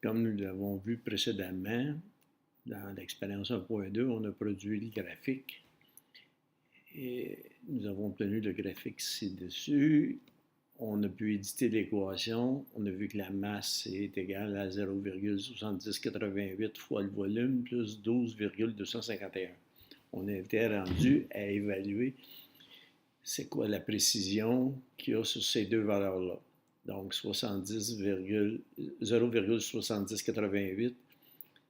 Comme nous l'avons vu précédemment, dans l'expérience 1.2, on a produit le graphique et nous avons obtenu le graphique ci-dessus. On a pu éditer l'équation. On a vu que la masse est égale à 0,7088 fois le volume plus 12,251. On était rendu à évaluer c'est quoi la précision qu'il y a sur ces deux valeurs-là. Donc 0,7088,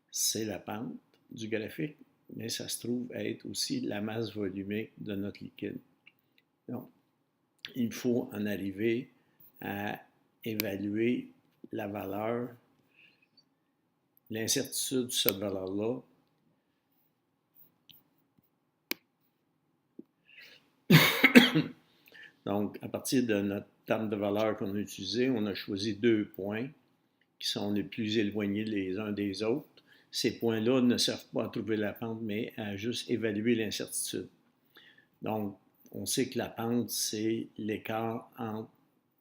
c'est la pente du graphique, mais ça se trouve être aussi la masse volumique de notre liquide. Donc, il faut en arriver à évaluer la valeur, l'incertitude de cette valeur-là. Donc, à partir de notre table de valeur qu'on a utilisé, on a choisi deux points qui sont les plus éloignés les uns des autres. Ces points-là ne servent pas à trouver la pente, mais à juste évaluer l'incertitude. Donc, on sait que la pente, c'est l'écart entre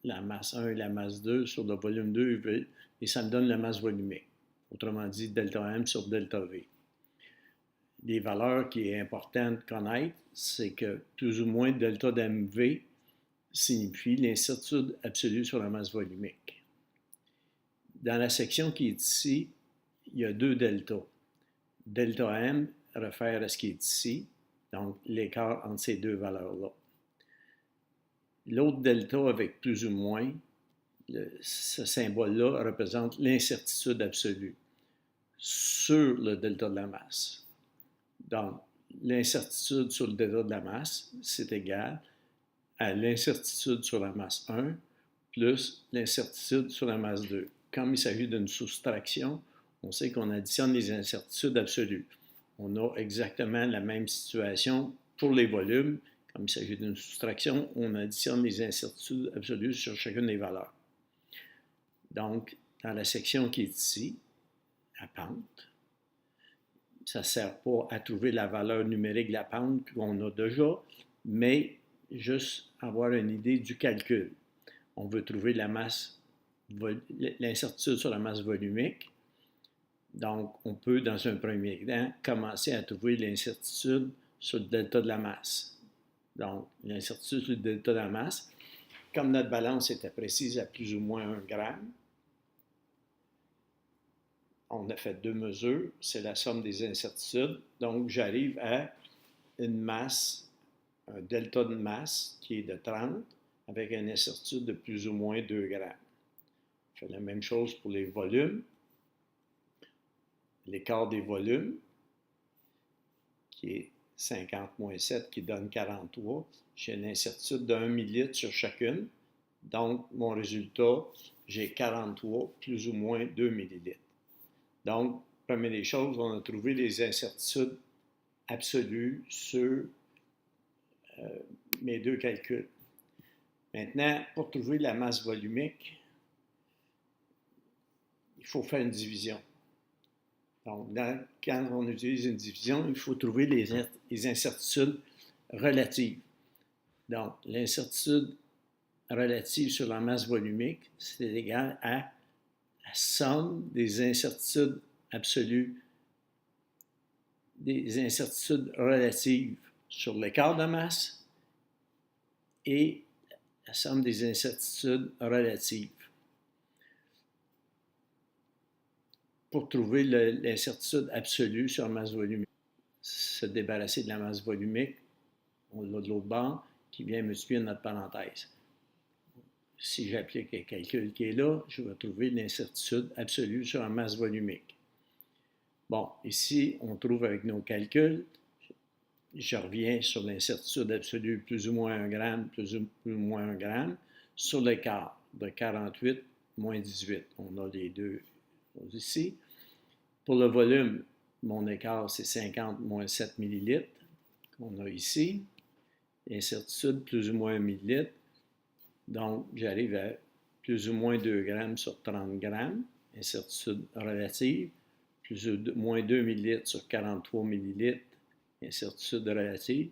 la masse 1 et la masse 2 sur le volume 2, et ça me donne la masse volumique. Autrement dit, delta M sur delta V. Les valeurs qui est important de connaître, c'est que plus ou moins delta d'MV signifie l'incertitude absolue sur la masse volumique. Dans la section qui est ici, il y a deux deltas. Delta M réfère à ce qui est ici, donc l'écart entre ces deux valeurs-là. L'autre delta avec plus ou moins, ce symbole-là représente l'incertitude absolue sur le delta de la masse. Donc, l'incertitude sur le delta de la masse, c'est égal à l'incertitude sur la masse 1 plus l'incertitude sur la masse 2. Comme il s'agit d'une soustraction, on sait qu'on additionne les incertitudes absolues. On a exactement la même situation pour les volumes. Comme il s'agit d'une soustraction, on additionne les incertitudes absolues sur chacune des valeurs. Donc, dans la section qui est ici, la pente, ça ne sert pas à trouver la valeur numérique de la pente qu'on a déjà, mais juste avoir une idée du calcul. On veut trouver la masse, l'incertitude sur la masse volumique. Donc, on peut, dans un premier temps, commencer à trouver l'incertitude sur le delta de la masse. Donc, l'incertitude sur le delta de la masse, comme notre balance était précise à plus ou moins 1 gramme, on a fait deux mesures, c'est la somme des incertitudes. Donc, j'arrive à une masse, un delta de masse qui est de 30 avec une incertitude de plus ou moins 2 grammes. On fait la même chose pour les volumes. L'écart des volumes, qui est 50 moins 7, qui donne 43. J'ai une incertitude de 1 millilitre sur chacune. Donc, mon résultat, j'ai 43 plus ou moins 2 millilitres. Donc, première des choses, on a trouvé les incertitudes absolues sur mes deux calculs. Maintenant, pour trouver la masse volumique, il faut faire une division. Donc, quand on utilise une division, il faut trouver les incertitudes relatives. Donc, l'incertitude relative sur la masse volumique, c'est égal à la somme des incertitudes absolues, des incertitudes relatives sur l'écart de masse et la somme des incertitudes relatives. Pour trouver l'incertitude absolue sur la masse volumique, se débarrasser de la masse volumique, on l'a de l'autre bord, qui vient multiplier notre parenthèse. Si j'applique un calcul qui est là, je vais trouver l'incertitude absolue sur la masse volumique. Bon, ici, on trouve avec nos calculs, je reviens sur l'incertitude absolue plus ou moins 1 gramme, plus ou moins 1 gramme, sur l'écart de 48 moins 18. On a les deux ici. Pour le volume, mon écart, c'est 50 moins 7 millilitres qu'on a ici. Incertitude, plus ou moins 1 millilitre. Donc, j'arrive à plus ou moins 2 grammes sur 30 grammes. Incertitude relative. Plus ou moins 2 millilitres sur 43 millilitres. Incertitude relative.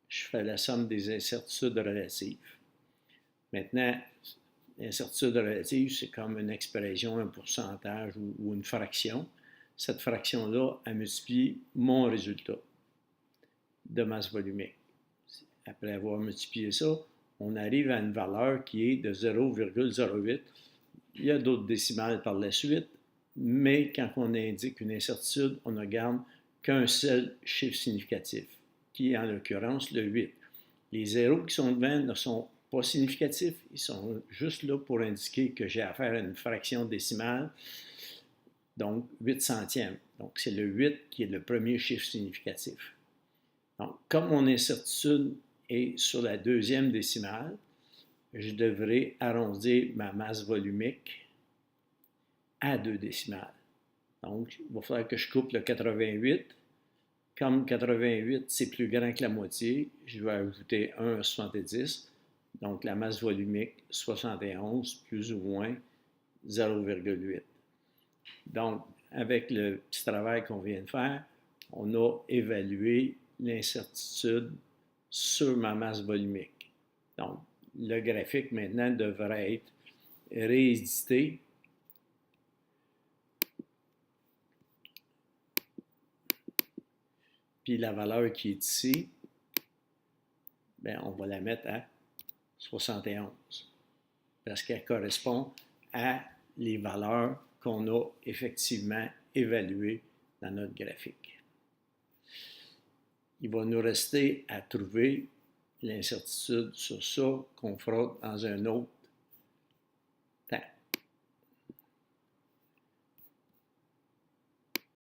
Je fais la somme des incertitudes relatives. Maintenant, L'incertitude relative, c'est comme une expression, un pourcentage ou une fraction. Cette fraction-là, elle multiplie mon résultat de masse volumique. Après avoir multiplié ça, on arrive à une valeur qui est de 0,08. Il y a d'autres décimales par la suite, mais quand on indique une incertitude, on ne garde qu'un seul chiffre significatif, qui est en l'occurrence le 8. Les zéros qui sont devant ne sont pas significatifs, ils sont juste là pour indiquer que j'ai affaire à une fraction décimale, donc 8 centièmes. Donc c'est le 8 qui est le premier chiffre significatif. Donc, comme mon incertitude est sur la deuxième décimale, je devrais arrondir ma masse volumique à 2 décimales. Donc, il va falloir que je coupe le 88. Comme 88, c'est plus grand que la moitié, je vais ajouter 1 à 70. Donc, la masse volumique, 71 plus ou moins 0,8. Donc, avec le petit travail qu'on vient de faire, on a évalué l'incertitude sur ma masse volumique. Donc, le graphique maintenant devrait être réédité. Puis la valeur qui est ici, bien, on va la mettre à 71 parce qu'elle correspond à les valeurs qu'on a effectivement évaluées dans notre graphique. Il va nous rester à trouver l'incertitude sur ça qu'on fera dans un autre